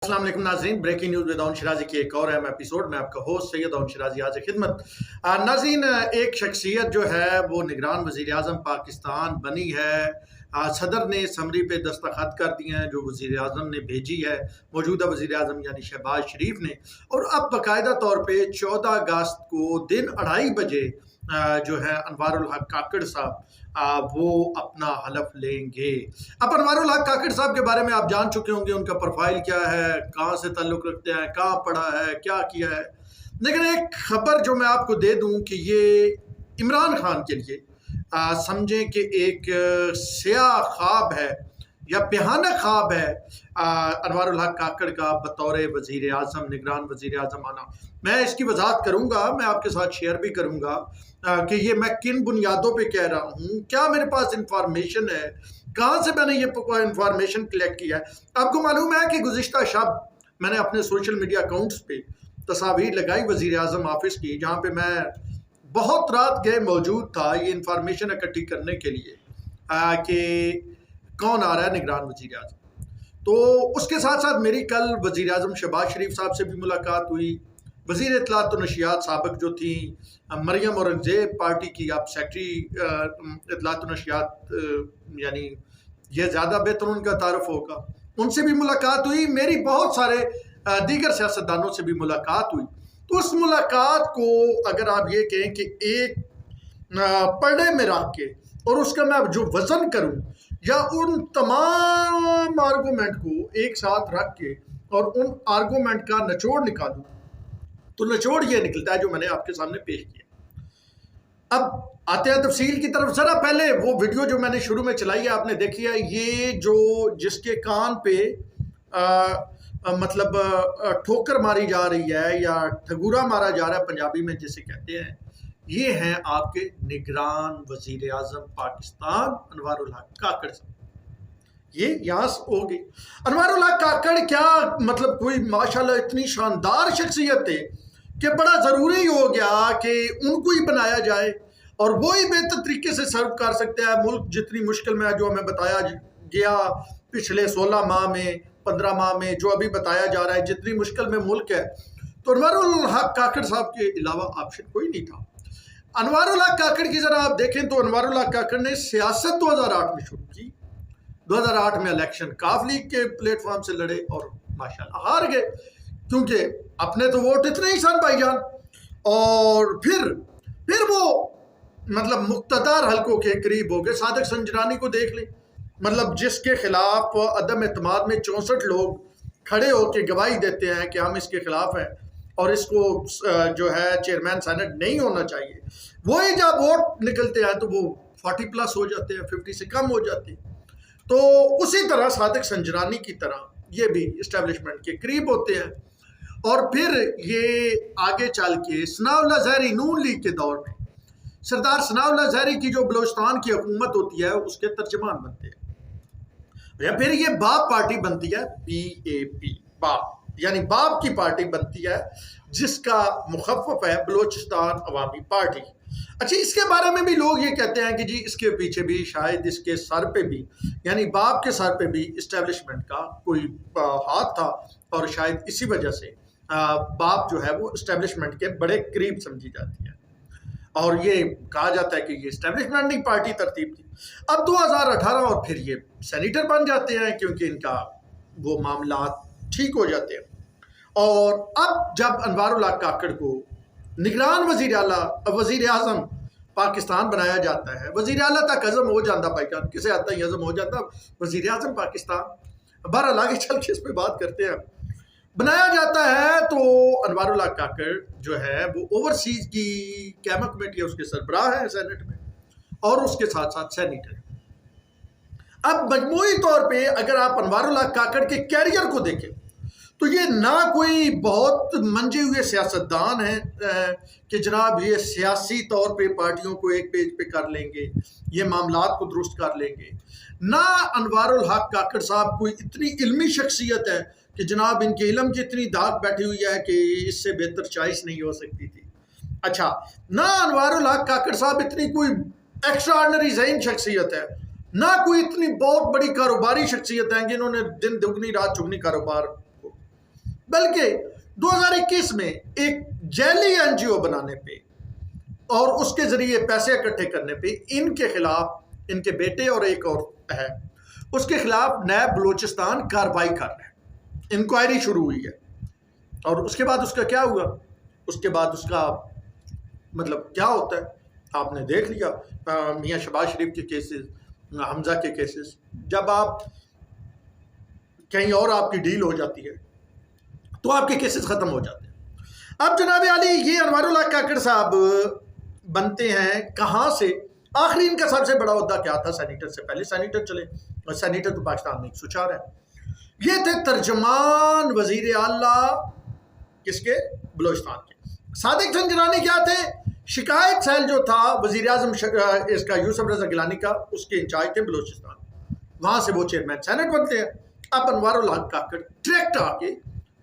अस्सलाम वालेकुम नाज़रीन, breaking news with Dawood Shirazi की एक और अहम एपिसोड में आपका होस्ट सैयद दाऊद शिराजी हाज़िर खिदमत। नाज़रीन, एक शख्सियत जो है वो निगरान वज़ीर आज़म पाकिस्तान बनी है। सदर ने समरी पे दस्तखत कर दिए हैं जो वज़ीर आज़म ने भेजी है, मौजूदा वज़ीर आज़म यानी शहबाज शरीफ ने। और अब बाकायदा तौर पे 14 अगस्त को दिन 2:30 बजे जो है अनवारुल हक काकड़ साहब वो अपना हलफ लेंगे। अब अनवारुल हक काकड़ साहब के बारे में आप जान चुके होंगे, उनका प्रोफाइल क्या है, कहाँ से ताल्लुक़ रखते हैं, कहाँ पढ़ा है, क्या किया है। लेकिन एक खबर जो मैं आपको दे दूं कि ये इमरान खान के लिए समझें कि एक स्याह ख्वाब है या भयानक ख्वाब है अनवारुल हक काकड़ का बतौर वज़ीर आज़म, निगरान वज़ीर आज़म आना। मैं इसकी वजाहत करूँगा, मैं आपके साथ शेयर भी करूँगा कि ये मैं किन बुनियादों पे कह रहा हूँ, क्या मेरे पास इंफॉर्मेशन है, कहाँ से मैंने ये इंफॉर्मेशन कलेक्ट किया है। आपको मालूम है कि गुज़िश्ता शब मैंने अपने सोशल मीडिया अकाउंट्स पे तस्वीर लगाई वज़ीर आज़म ऑफिस की, जहाँ पे मैं बहुत रात गए मौजूद था ये इंफॉर्मेशन इकट्ठी करने के लिए कि कौन आ रहा है निगरान वज़ीर आज़म। तो उसके साथ साथ मेरी कल वज़ीर आज़म शहबाज शरीफ साहब से भी मुलाकात हुई। वज़ीर इत्तलात व नशियात साबिक़ जो थी मरियम औरंगज़ेब पार्टी की, आप सेक्रेटरी इत्तलात व नशियात यानी ये ज़्यादा बेहतर उनका तारुफ होगा, उनसे भी मुलाकात हुई। मेरी बहुत सारे दीगर सियासतदानों से भी मुलाकात हुई। तो उस मुलाकात को अगर आप ये कहें कि एक पलड़े में रख के और उसका मैं जो वज़न करूं या उन तमाम आर्गूमेंट को एक साथ रख के और उन आर्गूमेंट का निचोड़ निकालूं, तो निचोड़ ये निकलता है जो मैंने आपके सामने पेश किया। अब आते हैं तफसील की तरफ। जरा पहले वो वीडियो जो मैंने शुरू में चलाई है आपने देखी है, ये जो जिसके कान पे मतलब ठोकर मारी जा रही है या ठगूरा मारा जा रहा है पंजाबी में जिसे कहते हैं, ये हैं आपके निगरान वज़ीर आज़म पाकिस्तान अनवारुल हक काकड़ साहब। ये यहाँ हो गई। अनवारुल हक काकड़ क्या मतलब कोई माशाल्लाह इतनी शानदार शख्सियत है कि बड़ा ज़रूरी हो गया कि उनको ही बनाया जाए और वो ही बेहतर तरीके से सर्व कर सकते हैं। मुल्क जितनी मुश्किल में है, जो हमें बताया गया पिछले 16 माह में, 15 माह में, जो अभी बताया जा रहा है जितनी मुश्किल में मुल्क है, तो अनवारुल हक काकड़ साहब के अलावा ऑप्शन कोई नहीं था। अनवारुल हक काकड़ की जरा आप देखें तो अनवारुल हक काकड़ ने सियासत 2008 में शुरू की। 2008 में इलेक्शन काफ लीग के प्लेटफॉर्म से लड़े और माशाल्लाह हार गए, क्योंकि अपने तो वोट इतने ही सन भाईजान। और फिर वो मतलब मुख्तदार हल्कों के करीब हो गए। सादिक संजरानी को देख लें, मतलब जिसके खिलाफ अदम एतमाद में 64 लोग खड़े होकर गवाही देते हैं कि हम इसके खिलाफ हैं और इसको जो है चेयरमैन सेनेट नहीं होना चाहिए, वही जब वोट निकलते हैं तो वो 40+ हो जाते हैं, 50 से कम हो जाते हैं। तो उसी तरह सादिक संजरानी की तरह ये भी इस्टेब्लिशमेंट के करीब होते हैं। और फिर ये आगे चल के सनाउल्लाह ज़हरी नून लीग के दौर में सरदार सनाउल्लाह ज़हरी की जो बलोचिस्तान की हुकूमत होती है उसके तर्जमान बनते हैं, या फिर ये बाप पार्टी बनती है, BAP बाप यानी बाप की पार्टी बनती है, जिसका मुखफ़्फ़ है बलोचिस्तान अवामी पार्टी। अच्छा, इसके बारे में भी लोग ये कहते हैं कि जी इसके पीछे भी शायद इसके सर पे भी यानी बाप के सर पे भी इस्टेब्लिशमेंट का कोई हाथ था और शायद इसी वजह से बाप जो है वो इस्टेब्लिशमेंट के बड़े करीब समझी जाती है और ये कहा जाता है कि ये इस्टेब्लिशमेंट की पार्टी तरतीब थी। अब 2018 और फिर ये सेनेटर बन जाते हैं क्योंकि इनका वो मामला ठीक हो जाते हैं। और अब जब अनवारुल हक काकड़ को निगरान वज़ीर आज़म पाकिस्तान बनाया जाता है, वज़ीर आला तक हज़म हो जाता भाईजान, किसे आता ही हज़म हो जाता वज़ीर आज़म पाकिस्तान। बहरहाल आगे चल के इस पर बात करते हैं। बनाया जाता है तो अनवारुल हक काकड़ जो है वो ओवरसीज की कैमा कमेटी है, उसके सरबराह है सेनेट में और उसके साथ साथ सेनेटर। अब मजमूई तौर पे अगर आप अनवारुल हक काकड़ के कैरियर को देखें तो ये ना कोई बहुत मंजे हुए सियासतदान हैं कि जनाब ये सियासी तौर पे पार्टियों को एक पेज पे कर लेंगे, ये मामलात को दुरुस्त कर लेंगे। ना अनवारुल हक काकड़ साहब कोई इतनी इल्मी शख्सियत है कि जनाब इनके इल्म की इतनी दाग बैठी हुई है कि इससे बेहतर चॉइस नहीं हो सकती थी। अच्छा, ना अनवारुल हक काकड़ साहब इतनी कोई एक्स्ट्राऑर्डिनरी ज़हीन शख्सियत है, ना कोई इतनी बहुत बड़ी कारोबारी शख्सियत है जिन्होंने दिन दुगनी रात चुगनी कारोबार बल्कि 2021 में एक जैली एनजीओ बनाने पे और उसके जरिए पैसे इकट्ठे करने पे इनके खिलाफ, इनके बेटे और एक और है, उसके खिलाफ नैब बलूचिस्तान कार्रवाई कर रहा है, इंक्वायरी शुरू हुई है। और उसके बाद उसका क्या हुआ, उसके बाद उसका मतलब क्या होता है आपने देख लिया। मियां शहबाज शरीफ के केसेस, हमजा के केसेस, जब आप कहीं और आपकी डील हो जाती है तो आपके केसेस खत्म हो जाते हैं। अब जनाब आली ये अनवारुल हक काकड़ साहब बनते हैं कहाँ से? आखिरी इनका सबसे बड़ा ओहदा क्या था? सेनेटर से पहले सेनेटर चले, और सेनेटर तो पाकिस्तान में 104 है। ये थे तर्जमान वजीर आला किसके? बलोचिस्तान के। सादिक संजरानी क्या थे? शिकायत सेल जो था वजीर आजम इसका यूसुफ रजा गिलानी का, उसके इंचार्ज थे बलोचिस्तान। वहां से वो चेयरमैन सेनेट बनते हैं। अब अनवारुल हक काकड़ डायरेक्ट आके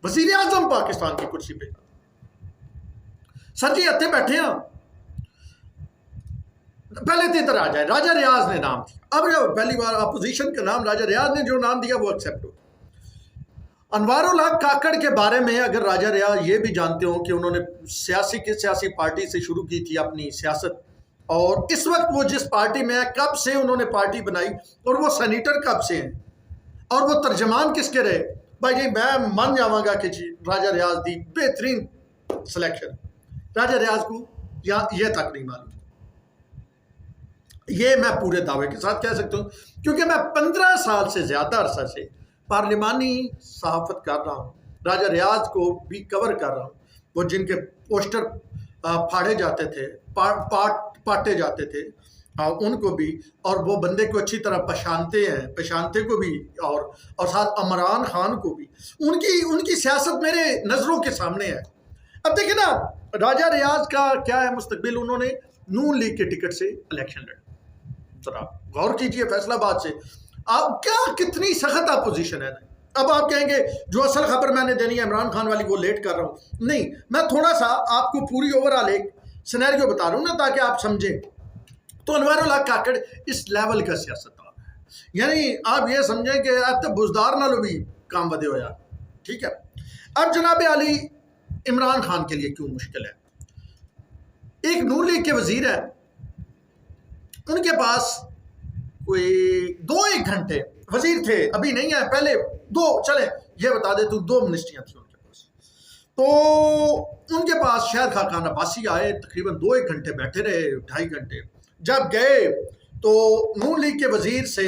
वजीर आजम पाकिस्तान की कुर्सी पे। सर जी हत्थे बैठे हैं। पहले तो इधर आ जाए, राजा रियाज ने नाम दिया। अब जब पहली बार अपोजिशन का नाम राजा रियाज ने जो नाम दिया वो एक्सेप्ट हो। अनवारुल हक काकड़ के बारे में अगर राजा रियाज ये भी जानते हो कि उन्होंने सियासी पार्टी से शुरू की थी अपनी सियासत, और इस वक्त वो जिस पार्टी में है, कब से उन्होंने पार्टी बनाई, और वो सेनेटर कब से हैं, और वो तर्जमान किसके रहे, भाई जी मैं मान जावांगा कि जी राजा रियाज दी बेहतरीन सिलेक्शन। राजा रियाज को ये तक नहीं मालूम। ये मैं पूरे दावे के साथ कह सकता हूँ, क्योंकि मैं 15 साल से ज्यादा अरसा से पार्लिमानी सहाफत कर रहा हूँ, राजा रियाज को भी कवर कर रहा हूँ। वो जिनके पोस्टर फाड़े जाते थे, पाटे जाते थे, उनको भी, और वो बंदे को अच्छी तरह पहचानते को भी, और साथ इमरान खान को भी। उनकी सियासत मेरे नज़रों के सामने है। अब देखिए ना, राजा रियाज का क्या है मुस्तकबिल। उन्होंने नून लीग के टिकट से इलेक्शन लड़ा। जरा गौर कीजिए, फैसलाबाद से। आप क्या कितनी सख्त अपोजिशन है। अब आप कहेंगे जो असल खबर मैंने देनी है इमरान खान वाली वो लेट कर रहा हूँ। नहीं, मैं थोड़ा सा आपको पूरी ओवरऑल एक सिनेरियो बता रहा हूँ ना, ताकि आप समझें। तो अनवारुल हक काकड़ इस लेवल का सियासतदान है, यानी आप ये समझें कि अब बुजदार ना लो भी काम बदे हो यार। ठीक है। अब जनाब आली इमरान खान के लिए क्यों मुश्किल है? एक नून लीग के वजीर है, उनके पास कोई 2-1 घंटे वजीर थे, अभी नहीं है, पहले 2, चले ये बता दे तू, 2 मिनिस्ट्रियां थी उनके पास। तो उनके पास शहर खान अब्बासी आए, तकरीबन 2-1 घंटे बैठे रहे, 2.5 घंटे। जब गए तो नून लीग के वजीर से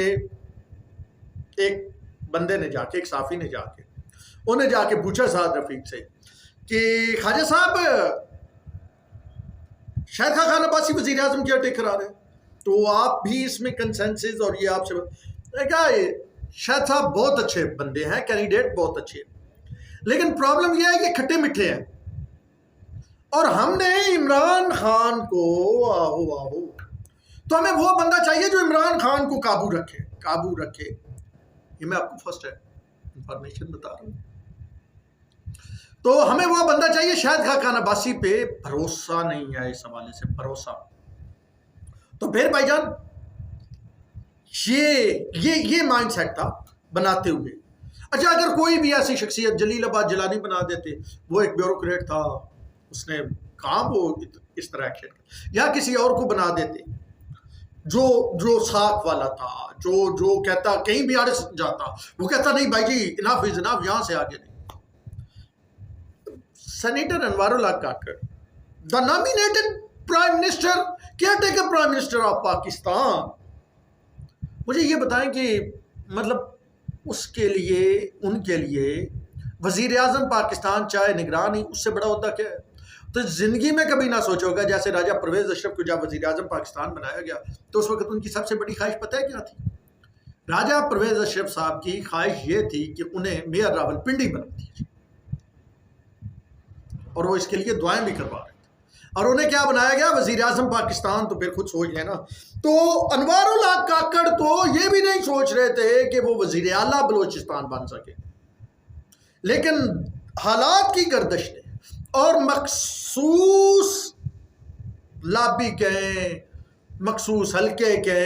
एक बंदे ने जाके, एक साफी ने जाके, उन्हें जाके पूछा साद रफीक से कि ख्वाजा साहब शहर खान अब्बासी वजीर आजम क्या टेकर आ रहे हैं, तो आप भी इसमें कंसेंसस, और ये आपसे क्या, शायद साहब बहुत अच्छे बंदे हैं, कैंडिडेट बहुत अच्छे हैं, लेकिन प्रॉब्लम यह है कि खट्टे मीठे हैं, और हमने इमरान खान को आहो तो हमें वो बंदा चाहिए जो इमरान खान को काबू रखे। ये मैं आपको फर्स्ट इंफॉर्मेशन बता रहा हूँ। तो हमें वो बंदा चाहिए। शायद खान अब्बासी पे भरोसा नहीं है, इस हवाले से भरोसा। तो फिर भाईजान ये माइंडसेट था बनाते हुए। अच्छा, अगर कोई भी ऐसी शख्सियत, जलीलाबाद जलानी बना देते, वो एक ब्यूरोक्रेट था, उसने कहा वो इस तरह एक्शन, या किसी और को बना देते जो साख वाला था, जो कहता कहीं भी आड़े जाता, वो कहता नहीं भाई जी इनफ इज इनफ, यहां से आगे नहीं। Senator Anwarul Haq Kakar, the nominated prime minister, caretaker prime minister of Pakistan, मुझे ये बताएं कि मतलब उसके लिए, उनके लिए वजीर आजम पाकिस्तान चाहे निगरान ही, उससे बड़ा होता क्या है? तो जिंदगी में कभी ना सोचा होगा, जैसे राजा परवेज अशरफ को जब वजीर आजम पाकिस्तान बनाया गया तो उस वक्त उनकी सबसे बड़ी ख्वाहिश पता है क्या थी? राजा परवेज अशरफ साहब की ख्वाहिश ये थी कि उन्हें मेयर रावलपिंडी बना दीजिए, और वो इसके लिए दुआएं भी करवा रहे थे, और उन्हें क्या बनाया गया? वजीर आजम पाकिस्तान। तो फिर खुद सोच लेना। तो अनवारुल हक काकड़ तो ये भी नहीं सोच रहे थे कि वो वजीर आला बलोचिस्तान बन सके, लेकिन हालात की गर्दिश ने और मखसूस लाबी के, मखसूस हल्के के,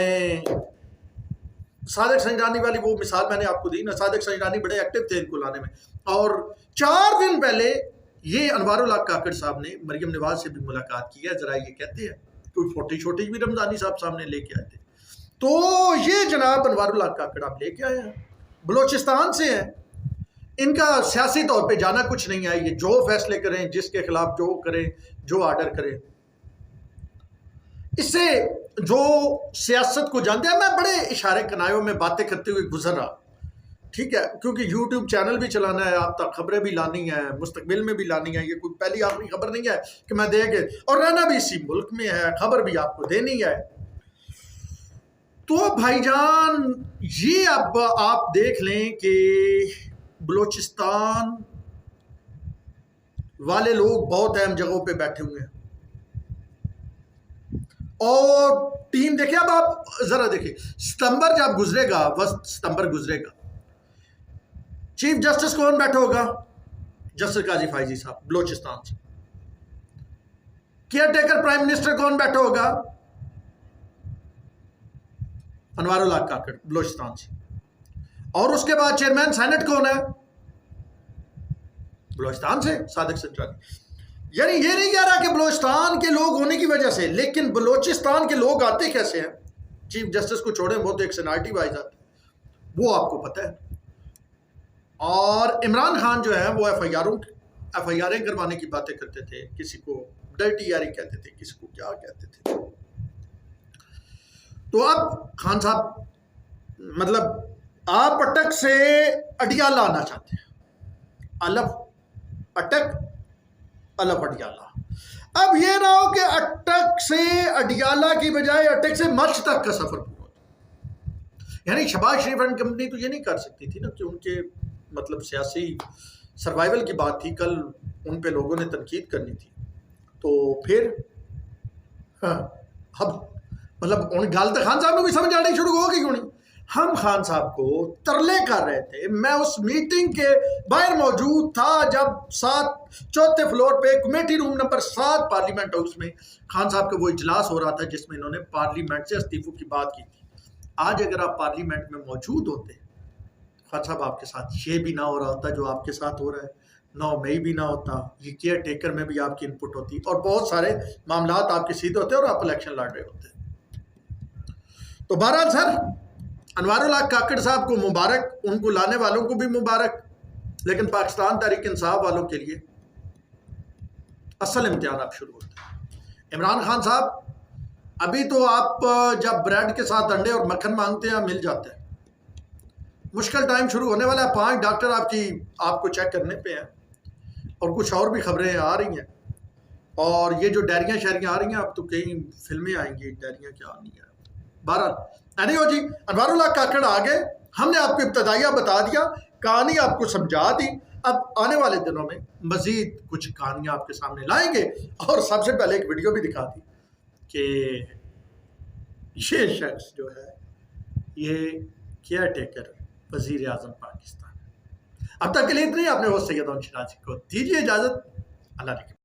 सादिक संजरानी वाली वो मिसाल मैंने आपको दी ना, सादिक संजरानी बड़े एक्टिव थे इनको लाने में, और 4 दिन पहले ये अनवारुल हक काकड़ साहब ने मरियम नवाज से भी मुलाकात की है, जरा ये कहते हैं, कोई फोटो छोटी भी रमजानी साहब सामने लेके आए थे। तो ये जनाब अनवारुल हक काकड़ आप लेके आए हैं, बलोचिस्तान से हैं, इनका सियासी तौर पे जाना कुछ नहीं है, ये जो फैसले करें, जिसके खिलाफ जो करें, जो आर्डर करें, इससे जो सियासत को जानते हैं। मैं बड़े इशारे कनायों में बातें करते हुए गुजर रहा, ठीक है, क्योंकि यूट्यूब चैनल भी चलाना है, आप तक खबरें भी लानी है, मुस्तकबिल में भी लानी है, ये कोई पहली आखिरी खबर नहीं है कि मैं देंगे, और रहना भी इसी मुल्क में है, खबर भी आपको देनी है। तो भाईजान ये अब आप देख लें कि बलोचिस्तान वाले लोग बहुत अहम जगहों पे बैठे हुए हैं, और टीम देखिए, अब आप जरा देखिए, सितंबर जब गुजरेगा, बस सितंबर गुजरेगा, चीफ जस्टिस कौन बैठा होगा? जस्टिस काजी फाइजी साहब बलोचिस्तान से। केयर टेकर प्राइम मिनिस्टर कौन बैठा होगा? अनवारुल हक काकड़ बलोचिस्तान से। और उसके बाद चेयरमैन सेनेट कौन है? बलोचिस्तान से सादिक संजानी। यानी ये नहीं कह रहा कि बलोचिस्तान के लोग होने की वजह से, लेकिन बलोचिस्तान के लोग आते कैसे हैं? चीफ जस्टिस को छोड़े, वो तो एक सेनाटी वाइज आते, वो आपको पता है। और इमरान खान जो है वो एफआईआरें करवाने की बातें करते थे, किसी को डर्टी यारी कहते थे, किसी को क्या कहते थे। तो अब खान साहब मतलब आप अटक से अडियाला आना चाहते हैं, अलफ अटक अलफ अडियाला। अब ये ना हो कि अटक से अडियाला की बजाय अटक से मच तक का सफर पूरा हो। यानी शहबाज शरीफ एंड कंपनी तो ये नहीं कर सकती थी ना कि उनके मतलब सियासी सर्वाइवल की बात थी, कल उन पे लोगों ने तनकीद करनी थी, तो फिर अब मतलब उन गल तो खान साहब ने भी समझ आनी शुरू होगी क्यों नहीं। हम खान साहब को तरले कर रहे थे, मैं उस मीटिंग के बाहर मौजूद था जब 4th फ्लोर पे committee room number 7 parliament house में खान साहब का वो इजलास हो रहा था जिसमें इन्होंने पार्लियामेंट से इस्तीफों की बात की थी। आज अगर आप पार्लियामेंट में मौजूद होते, खान साहब आपके साथ ये भी ना हो रहा होता जो आपके साथ हो रहा है, 9 मई भी ना होता, ये केयर टेकर में भी आपकी इनपुट होती, और बहुत सारे मामला आपके सीधे होते और आप इलेक्शन लड़ रहे होते। तो बहरहाल सर, अनवारुल हक काकड़ साहब को मुबारक, उनको लाने वालों को भी मुबारक, लेकिन पाकिस्तान तहरीक इंसाफ वालों के लिए असल इम्तिहान अब शुरू होता है। इमरान खान साहब, अभी तो आप जब ब्रेड के साथ अंडे और मक्खन मांगते हैं मिल जाते हैं, मुश्किल टाइम शुरू होने वाला है। 5 डॉक्टर आपको चेक करने पे हैं, और कुछ और भी खबरें आ रही हैं, और ये जो डायरियाँ शायरियाँ आ रही हैं, अब तो कई फिल्में आएंगी, डायरियाँ क्या आनी है। बहरहाल एनी हो जी, अनवारुल हक काकड़ आ गए, हमने आपको इब्तदाइया बता दिया, कहानी आपको समझा दी। अब आने वाले दिनों में मजीद कुछ कहानियाँ आपके सामने लाएंगे, और सबसे पहले एक वीडियो भी दिखा दी कि ये शख्स जो है ये केयर टेकर वज़ीर आज़म पाकिस्तान। अब तक के लिए इतनी, आपने वो सैयद शिराजी को दीजिए इजाज़त, अल्लाह ने।